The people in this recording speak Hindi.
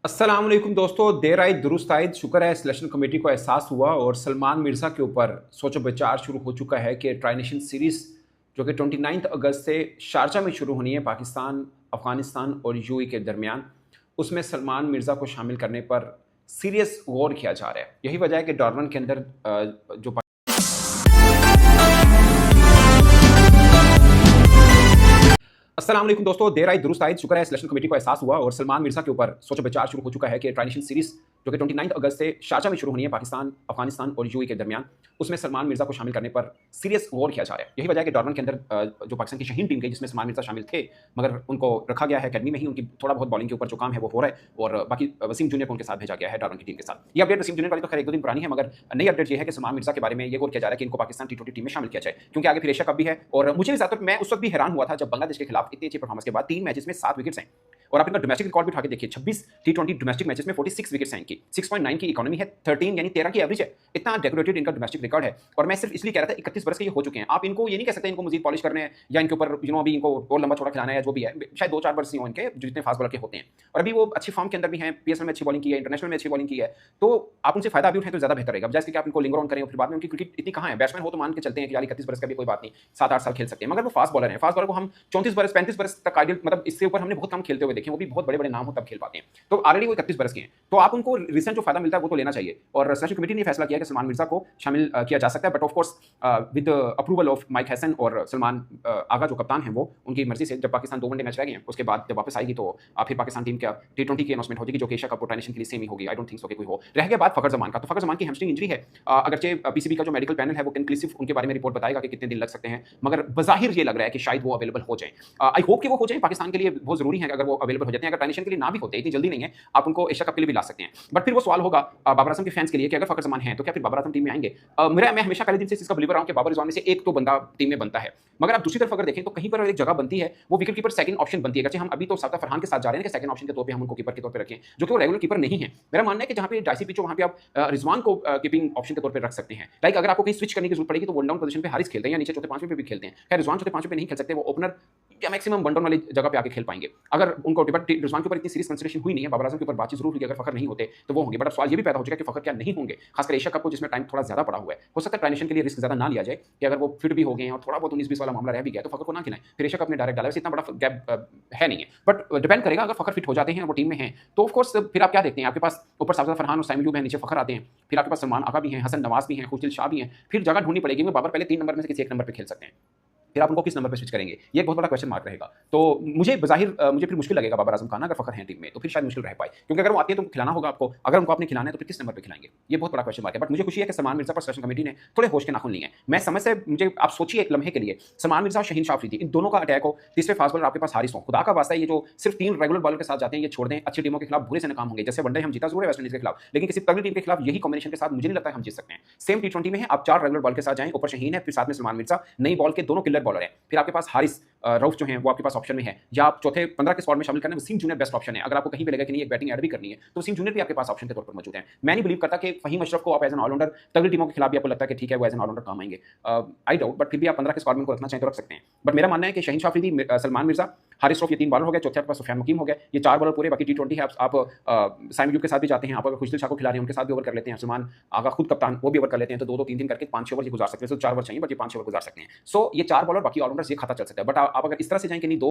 अस्सलाम वालेकुम दोस्तों, देर आए दुरुस्त आए। शुक्र है सिलेक्शन कमेटी को एहसास हुआ और सलमान मिर्ज़ा के ऊपर सोचो विचार शुरू हो चुका है कि ट्राई नेशन सीरीज़ जो कि 29 अगस्त से शारजा में शुरू होनी है पाकिस्तान, अफ़गानिस्तान और यूएई के दरमियान, उसमें सलमान मिर्ज़ा को शामिल करने पर सीरियस गौर किया जा रहा है। यही वजह है कि डॉर्मन के अंदर जो अस्सलाम वालेकुम दोस्तों, देर आए दुरुस्त आए। शुक्र है सिलेक्शन कमेटी को एहसास हुआ और सलमान मिर्ज़ा के ऊपर सोचो विचार शुरू हो चुका है कि ट्राई नेशन सीरीज़ जो कि 29 अगस्त से शारजा में शुरू होनी है पाकिस्तान, अफ़गानिस्तान और यूएई के दरमियान, उसमें सलमान मिर्ज़ा को शामिल करने पर सीरियस गौर किया जा रहा है। यही वजह है कि डॉर्मन के अंदर जो पाकिस्तान की शहीन टीम गई जिसमें सलमान मिर्ज़ा शामिल थे, मगर उनको रखा गया है अकेडमी में ही। उनकी थोड़ा बहुत बॉलिंग के ऊपर जो काम है वो हो रहा है और बाकी वसीम जूनियर को उनके साथ भेजा गया है डॉर्मन की टीम के साथ। ये अपडेट वसीम जूनियर वाली तो खैर 1-2 दिन पुरानी है, मगर नई अपडेट ये है कि सलमान मिर्ज़ा के बारे में ये गौर किया जा रहा है कि इनको पाकिस्तान टी20 टीम में शामिल किया जाए, क्योंकि आगे फिर एशिया कप भी है। और मुझे भी ज़्यादातर मैं उस वक्त भी हैरान हुआ था जब बांग्लादेश के खिलाफ इतनी अच्छी परफॉर्मेंस के बाद 3 मैचेस में 7 विकेट्स हैं और आप इनका डोमेस्टिक रिकॉर्ड भी उठा के देखिए, 26 टी20 डोमेस्टिक मैचेस में 46 विकेट्स हैं इनकी, 6.9 की इकोनॉमी है, 13 यानी 13 की एवरेज है। इतना डेकोरेटेड इनका डोमेस्टिक रिकॉर्ड है और मैं सिर्फ इसलिए कह रहा था 31 बरस के ये हो चुके हैं। आप इनको ये नहीं कह सकते इनको मजीद पॉलिश करने हैं या इनके ऊपर अभी इनको और लंबा चौड़ा खिलाना है, जो भी है शायद 2-4 बरस ही हो इनके जो जितने फास्ट बॉलर के होते हैं। और अभी वो अच्छी फॉर्म के अंदर भी हैं, पीएसएल में अच्छी बॉलिंग की है, इंटरनेशनल में अच्छी बॉलिंग की है, तो आप उनसे फायदा अभी उठाएं तो ज्यादा बेहतर रहेगा, जैसे कि आप इनको लिंगर ऑन करें और फिर बाद में उनकी क्रिकेट इतनी कहाँ है। बैट्समैन हो तो मान के चलते हैं कि यार 31 बरस का भी कोई बात नहीं, 7-8 साल खेल सकते हैं, मगर वो फास्ट बॉलर है। फास्ट बॉलर को हम 34 बरस 35 बरस तक आइडियल, मतलब इससे ऊपर हमने बहुत कम खेलते हुए देखे, वो भी बहुत बड़े बड़े नाम हो तब खेल पाते हैं। तो ऑलरेडी वो 31 बरस के हैं, तो आप उनको रिसेंट जो फायदा मिलता है वो तो लेना चाहिए। और सिलेक्शन कमेटी ने फैसला किया कि सलमान मिर्जा को शामिल किया जा सकता है, but of course with approval of Mike Hesson और सलमान आगा जो कप्तान है वो उनकी मर्जी से। जब पाकिस्तान 2 वनडे मैच रह गए हैं उसके बाद जब वापस आएगी तो फिर पाकिस्तान टीम का टी20 की अनाउंसमेंट हो जाएगी, जो कि एशिया कप और ट्राई नेशन के लिए सेम ही होगी। आई डोंट थिंक सो कि कोई हो। रह गया बात फखर जमान का, तो फखर जमान की हैमस्ट्रिंग इंजरी है। अगरचे पीसीबी का जो मेडिकल पैनल है वो कंक्लूसिव उनके बारे में रिपोर्ट बताएगा कि कितने दिन लग सकते हैं, मगर बज़ाहिर ये लग रहा है कि शायद वो अवेलेबल हो जाए। आई होप कि वो हो जाए, पाकिस्तान के लिए बहुत जरूरी है अगर वो अवेलेबल हो जाते हैं। अगर ट्राई नेशन के लिए ना भी होते, इतनी जल्दी नहीं है, आप उनको एशिया कप के लिए भी ला सकते हैं। बट फिर वो सवाल होगा बाबर आजम के फैंस के लिए कि अगर फखर जमान है तो क्या फिर बाबर आजम टीम में आएंगे। मैं हमेशा पहले दिन से इसका बिलीवर रहा हूं कि बाबर रिजवान में से एक तो बंदा टीम में बनता है, मगर आप दूसरी तरफ अगर देखें तो कहीं पर एक जगह बनती है, वो विकेट कीपर सेकंड ऑप्शन बनती है। जैसे हम अभी तो सादा फरहान के साथ जा रहे हैं कि सेकंड ऑप्शन के तौर पे हम उनको कीपर के तौर पे रखें, जो कि वो रेगुलर कीपर नहीं है। मेरा मानना है कि जहां पे डाइसी पिच हो वहां पे आप रिजवान को कीपिंग ऑप्शन के तौर पे रख सकते हैं। लाइक अगर आपको कहीं स्विच करने की जरूरत पड़ेगी तो वन डाउन पोजीशन पे हारिस खेलते हैं या नीचे चौथे पांचवें पे भी खेलते हैं। खैर रिजवान चौथे पांचवें पे नहीं खेल सकते, वो ओपनर या मैक्सिमम वन डाउन वाली जगह पे आके खेल पाएंगे। अगर उनको रिजवान के ऊपर इतनी सीरीज कंसिडरेशन हुई नहीं है, बाबर आजम के ऊपर बातचीत जरूर हुई, अगर फखर नहीं होते तो वो होंगे। बट अब सवाल ये भी पैदा हो चुका है कि फखर क्या नहीं होंगे, खासकर एशिया कप को जिसमें टाइम थोड़ा ज्यादा पड़ा हुआ है। हो सकता है ट्राई नेशन के लिए रिस्क ज्यादा ना लिया जाए कि अगर वो फिट भी हो गए हैं और थोड़ा बहुत 19-20 वाला मामला रह भी गया तो फखर को ना खिलाएं, फिर एशिया कप में डायरेक्ट डाला। वैसे इतना बड़ा गैप है नहीं है, बट डिपेंड करेगा अगर फखर फिट हो जाते हैं और वो टीम में हैं तो ऑफ कोर्स फिर आप क्या देखते हैं, आपके पास ऊपर साजिद फरहान और साइम यूब हैं, नीचे फखर आते हैं, फिर आपके पास सलमान आगा भी हैं, हसन नवाज भी हैं, खुशदिल शाह भी हैं, फिर जगह ढूंढनी पड़ेगी। बाबर पहले 3 नंबर में से किसी एक नंबर पे खेल सकते हैं, फिर आप उनको किस नंबर पे स्विच करेंगे, ये एक बहुत बड़ा क्वेश्चन मार्क रहेगा। तो मुझे बज़ाहिर मुझे फिर मुश्किल लगेगा बाबर आजम खान अगर फखर हैं टीम में, तो फिर शायद मुश्किल रह पाए, क्योंकि अगर वो आते हैं तो खिलाना होगा आपको। अगर उनको आपने खिलाना है तो फिर किस नंबर पे खिलाएंगे, ये बहुत बड़ा क्वेश्चन मार्क है। बट मुझे खुशी है कि सलमान मिर्जा पर सिलेक्शन कमेटी ने थोड़े होश के नाखून लिए हैं। मैं समझ से मुझे आप सोचिए एक लम्हे के लिए, सलमान मिर्जा और शहीन शाह अफरीदी, इन दोनों का अटैक हो, तीसरे फास्ट बॉलर आपके पास हारिस हो, खुदा का वास्ता है ये जो सिर्फ 3 रेगुलर बॉलर के साथ जाते हैं ये छोड़ दें। अच्छी टीमों के खिलाफ बुरे से नाकाम होंगे, जैसे वनडे हम जीता जरूर है वेस्ट इंडीज के खिलाफ, लेकिन किसी तगड़ी टीम के खिलाफ यही कॉम्बिनेशन के साथ मुझे नहीं लगता हम जीत सकते हैं। सेम टी20 में है, आप 4 रेगुलर बॉल के साथ जाएं, ऊपर शहीन है, फिर साथ में सलमान मिर्जा, नई बॉल के दोनों किलर बॉलर हैं, फिर आपके पास हारिस रऊफ जो हैं वो आपके पास ऑप्शन में है, या आप चौथे 15 के स्क्वाड में शामिल करना है, वसीम जूनियर बेस्ट ऑप्शन है। अगर आपको कहीं पे लगे कि नहीं एक बैटिंग ऐड भी करनी है तो वसीम जूनियर भी आपके पास ऑप्शन के तौर पर मौजूद है। मैं नहीं बिलीव करता कि फहीम अशरफ को आप एज एन ऑलराउंडर तगड़ी टीमों के खिलाफ भी आपको लगता है कि ठीक है वो एज एन ऑलराउंडर काम आएंगे, आई डाउट, बट फिर भी आप 15 के स्क्वाड में उनको रखना चाहें तो रख सकते हैं। बट मेरा मानना है कि शहीन शाह अफरीदी, सलमान मिर्जा, हारिस रऊफ, ये 3 बॉलर हो गए, चौथे आपके पास सुफियान मुकीम हो गए, ये 4 बॉलर पूरे। बाकी टी20 है, आप साइम यूब के साथ भी जाते हैं, आप अगर खुशदिल शाह को खिला रहे हैं उनके साथ भी ओवर कर लेते हैं, सलमान आगा खुद कप्तान वो भी ओवर कर लेते हैं, तो 2-2 3-3 करके 5-6 ओवर गुजार सकते हैं। तो 4 ओवर चाहिए बट ये 5-6 ओवर गुजार सकते हैं। सो ये 4 बॉलर बाकी ऑलराउंडर्स ये खाता चल सकता है। बट आप अगर इस तरह से जाएं कि नहीं 2